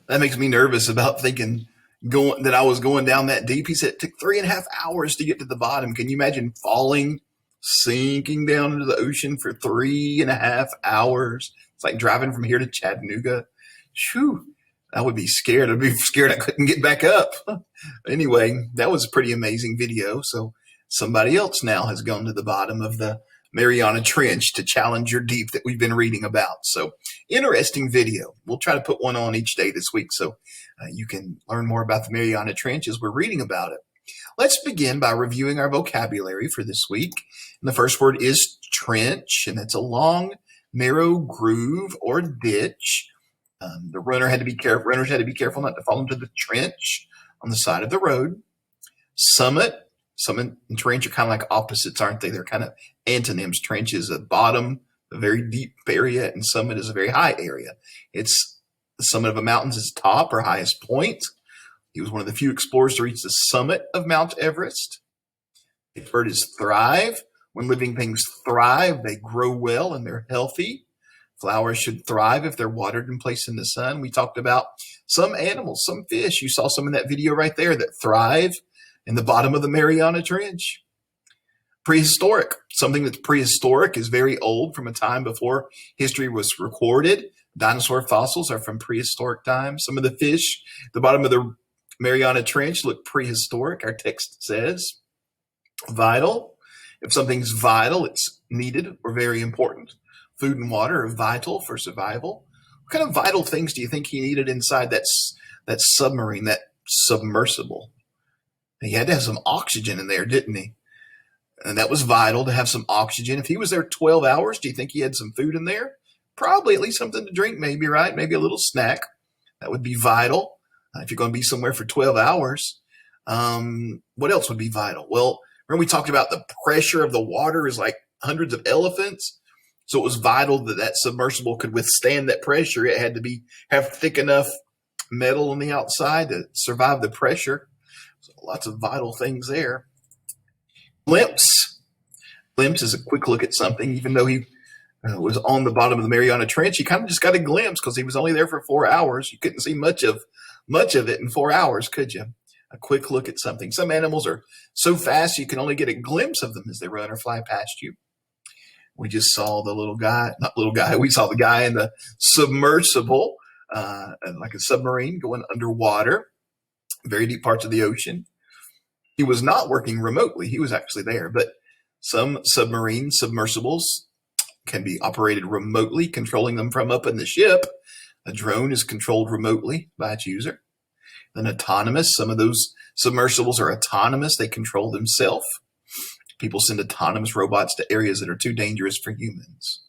That makes me nervous about thinking going that I was going down that deep. He said it took 3.5 hours to get to the bottom. Can you imagine falling, sinking down into the ocean for 3.5 hours? It's like driving from here to Chattanooga. Shoo, I would be scared. I'd be scared I couldn't get back up. Anyway, that was a pretty amazing video. So somebody else now has gone to the bottom of the Mariana Trench to challenge your deep that we've been reading about. So interesting video. We'll try to put one on each day this week so you can learn more about the Mariana Trench as we're reading about it. Let's begin by reviewing our vocabulary for this week. And the first word is trench, and that's a long, narrow groove or ditch. The runners had to be careful not to fall into the trench on the side of the road. Summit and trench are kind of like opposites, aren't they? They're kind of antonyms. Trench is a bottom, a very deep area, and summit is a very high area. It's the summit of a mountain's top or highest point. He was one of the few explorers to reach the summit of Mount Everest. The word is thrive. When living things thrive, they grow well and they're healthy. Flowers should thrive if they're watered and placed in the sun. We talked about some animals, some fish. You saw some in that video right there that thrive in the bottom of the Mariana Trench. Prehistoric. Something that's prehistoric is very old, from a time before history was recorded. Dinosaur fossils are from prehistoric times. Some of the fish at the bottom of the Mariana Trench look prehistoric, our text says. Vital. If something's vital, it's needed or very important. Food and water are vital for survival. What kind of vital things do you think he needed inside that submarine, that submersible? He had to have some oxygen in there, didn't he? And that was vital to have some oxygen. If he was there 12 hours, do you think he had some food in there? Probably, at least something to drink, maybe, right? Maybe a little snack. That would be vital if you're going to be somewhere for 12 hours. What else would be vital? Well, remember we talked about the pressure of the water is like hundreds of elephants. So it was vital that that submersible could withstand that pressure. It had to have thick enough metal on the outside to survive the pressure. So lots of vital things there. Glimpse. Glimpse is a quick look at something. Even though he was on the bottom of the Mariana Trench, he kind of just got a glimpse because he was only there for 4 hours. You couldn't see much of it in 4 hours, could you? A quick look at something. Some animals are so fast you can only get a glimpse of them as they run or fly past you. We just saw we saw the guy in the submersible, like a submarine going underwater, very deep parts of the ocean. He was not working remotely. He was actually there, but some submersibles can be operated remotely, controlling them from up in the ship. A drone is controlled remotely by its user. Then autonomous, some of those submersibles are autonomous. They control themselves. People send autonomous robots to areas that are too dangerous for humans.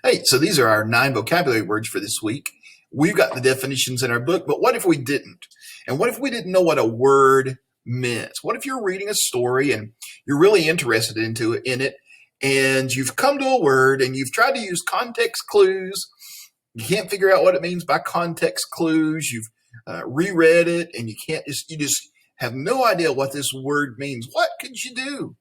Hey, so these are our 9 vocabulary words for this week. We've got the definitions in our book, but what if we didn't? And what if we didn't know what a word meant? What if you're reading a story and you're really interested in it, and you've come to a word and you've tried to use context clues. You can't figure out what it means by context clues. You've reread it and you just have no idea what this word means. What could you do?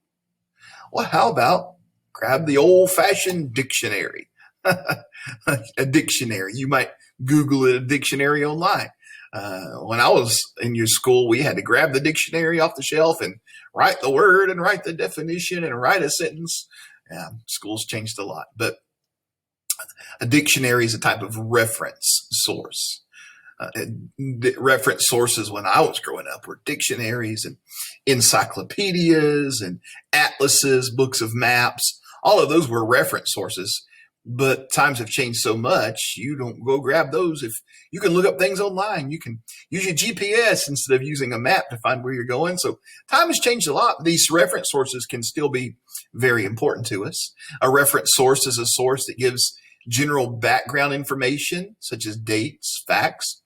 Well, how about grab the old-fashioned dictionary? A dictionary. You might Google it, a dictionary online. When I was in your school, we had to grab the dictionary off the shelf and write the word and write the definition and write a sentence. School's changed a lot, but a dictionary is a type of reference source. Reference sources when I was growing up were dictionaries and encyclopedias and atlases, books of maps. All of those were reference sources, but times have changed so much. You don't go grab those. If you can look up things online, you can use your GPS instead of using a map to find where you're going. So time has changed a lot. These reference sources can still be very important to us. A reference source is a source that gives general background information, such as dates, facts,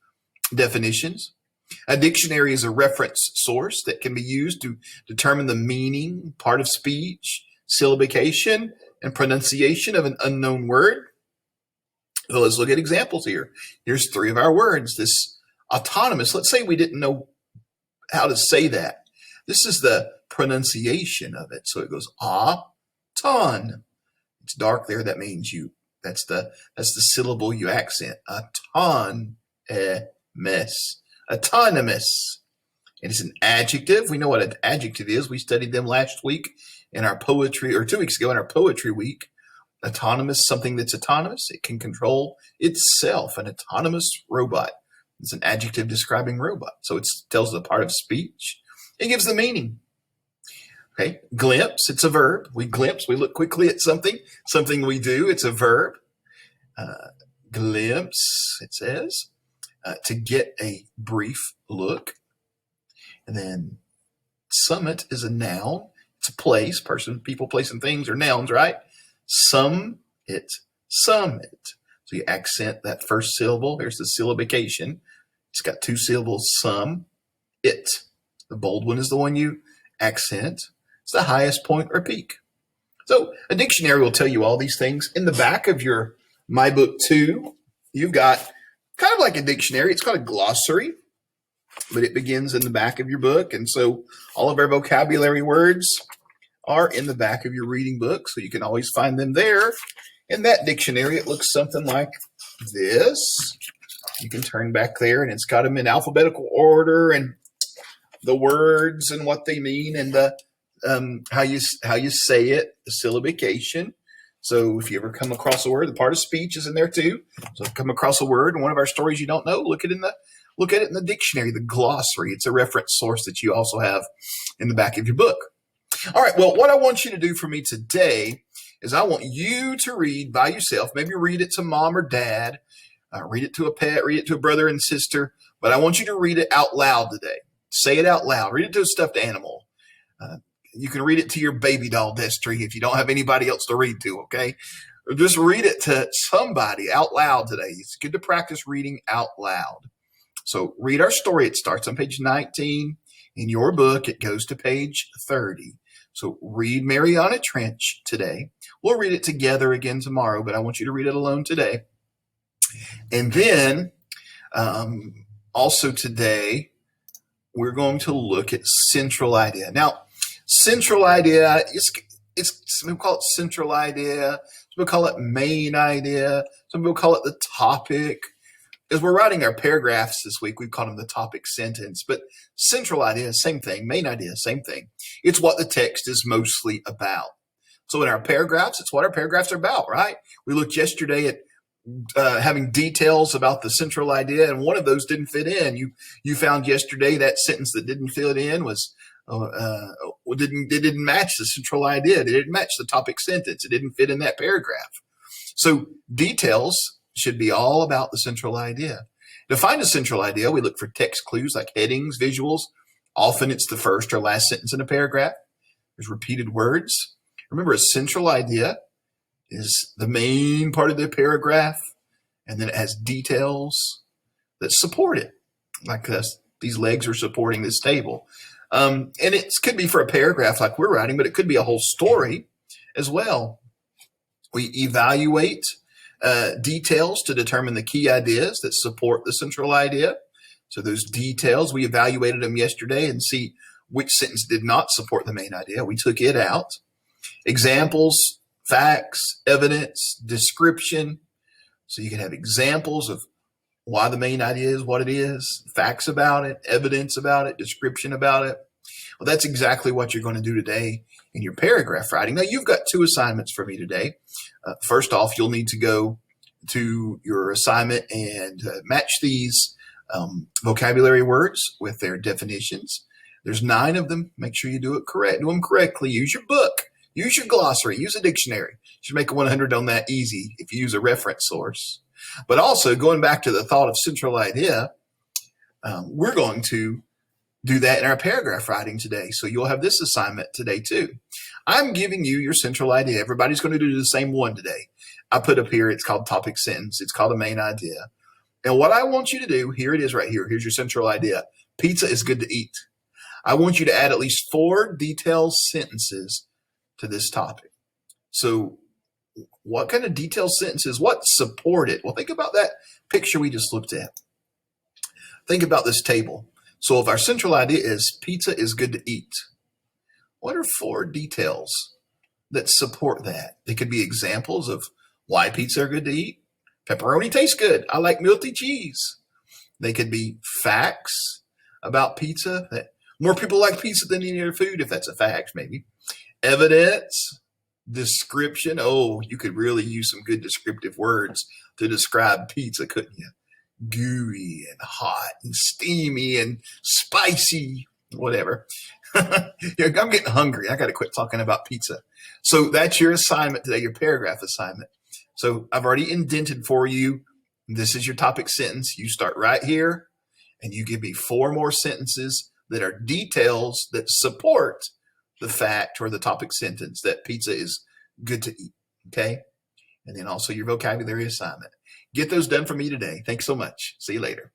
definitions. A dictionary is a reference source that can be used to determine the meaning, part of speech, syllabication, and pronunciation of an unknown word. So let's look at examples here. Here's 3 of our words. This autonomous, let's say we didn't know how to say that. This is the pronunciation of it. So it goes ton. It's dark there. That means that's the syllable you accent. Autonomous. It is an adjective. We know what an adjective is. We studied them last week in our poetry, or 2 weeks ago in our poetry week. Autonomous, something that's autonomous. It can control itself. An autonomous robot. It's an adjective describing robot. So it tells the part of speech. It gives the meaning. Okay, glimpse, it's a verb. We glimpse, we look quickly at something we do, it's a verb. Glimpse, it says, to get a brief look. And then summit is a noun. It's a place, person, people, place, and things are nouns, right? Summit. So you accent that first syllable. Here's the syllabication. It's got 2 syllables, it. The bold one is the one you accent. It's the highest point or peak. So a dictionary will tell you all these things. In the back of your My Book 2, you've got kind of like a dictionary. It's called a glossary, but it begins in the back of your book. And so all of our vocabulary words are in the back of your reading book, so you can always find them there. In that dictionary, it looks something like this. You can turn back there, and it's got them in alphabetical order and the words and what they mean and the how you say it, the syllabication. So if you ever come across a word, the part of speech is in there too. So if you come across a word in one of our stories you don't know, look at it in the dictionary, the glossary. It's a reference source that you also have in the back of your book. All right, well, what I want you to do for me today is I want you to read by yourself. Maybe read it to mom or dad, read it to a pet, read it to a brother and sister, but I want you to read it out loud today. Say it out loud. Read it to a stuffed animal. You can read it to your baby doll, Destry, if you don't have anybody else to read to, okay? Or just read it to somebody out loud today. It's good to practice reading out loud. So read our story. It starts on page 19 in your book. It goes to page 30. So read Mariana Trench today. We'll read it together again tomorrow, but I want you to read it alone today. And then also today, we're going to look at central idea. Now, central idea, some people call it central idea. Some people call it main idea. Some people call it the topic. As we're writing our paragraphs this week, we've called them the topic sentence. But central idea, same thing. Main idea, same thing. It's what the text is mostly about. So in our paragraphs, it's what our paragraphs are about, right? We looked yesterday at having details about the central idea, and one of those didn't fit in. You found yesterday that sentence that didn't fit in was didn't match the central idea. It didn't match the topic sentence. It didn't fit in that paragraph. So details should be all about the central idea. To find a central idea, we look for text clues like headings, visuals. Often it's the first or last sentence in a paragraph. There's repeated words. Remember, a central idea is the main part of the paragraph, and then it has details that support it, like this. These legs are supporting this table. And it could be for a paragraph like we're writing, but it could be a whole story as well. We evaluate details to determine the key ideas that support the central idea. So those details, we evaluated them yesterday and see which sentence did not support the main idea. We took it out. Examples, facts, evidence, description. So you can have examples of why the main idea is what it is, facts about it, evidence about it, description about it. Well, that's exactly what you're going to do today in your paragraph writing. Now, you've got 2 assignments for me today. First off, you'll need to go to your assignment and match these vocabulary words with their definitions. There's 9 of them. Make sure you do it correct. Do them correctly. Use your book. Use your glossary. Use a dictionary. You should make a 100 on that easy if you use a reference source. But also, going back to the thought of central idea, we're going to do that in our paragraph writing today. So you'll have this assignment today too. I'm giving you your central idea. Everybody's going to do the same one today. I put up here, it's called topic sentence. It's called a main idea. And what I want you to do, here it is right here. Here's your central idea. Pizza is good to eat. I want you to add at least 4 detailed sentences to this topic. So what kind of detailed sentences, what support it? Well, think about that picture we just looked at. Think about this table. So if our central idea is pizza is good to eat, what are 4 details that support that? They could be examples of why pizza are good to eat. Pepperoni tastes good. I like melty cheese. They could be facts about pizza, that more people like pizza than any other food, if that's a fact, maybe. Evidence, description. Oh, you could really use some good descriptive words to describe pizza, couldn't you? Gooey and hot and steamy and spicy, whatever. Yeah, I'm getting hungry. I got to quit talking about pizza. So that's your assignment today, your paragraph assignment. So I've already indented for you. This is your topic sentence. You start right here and you give me 4 more sentences that are details that support the fact or the topic sentence that pizza is good to eat. Okay. And then also your vocabulary assignment. Get those done for me today. Thanks so much. See you later.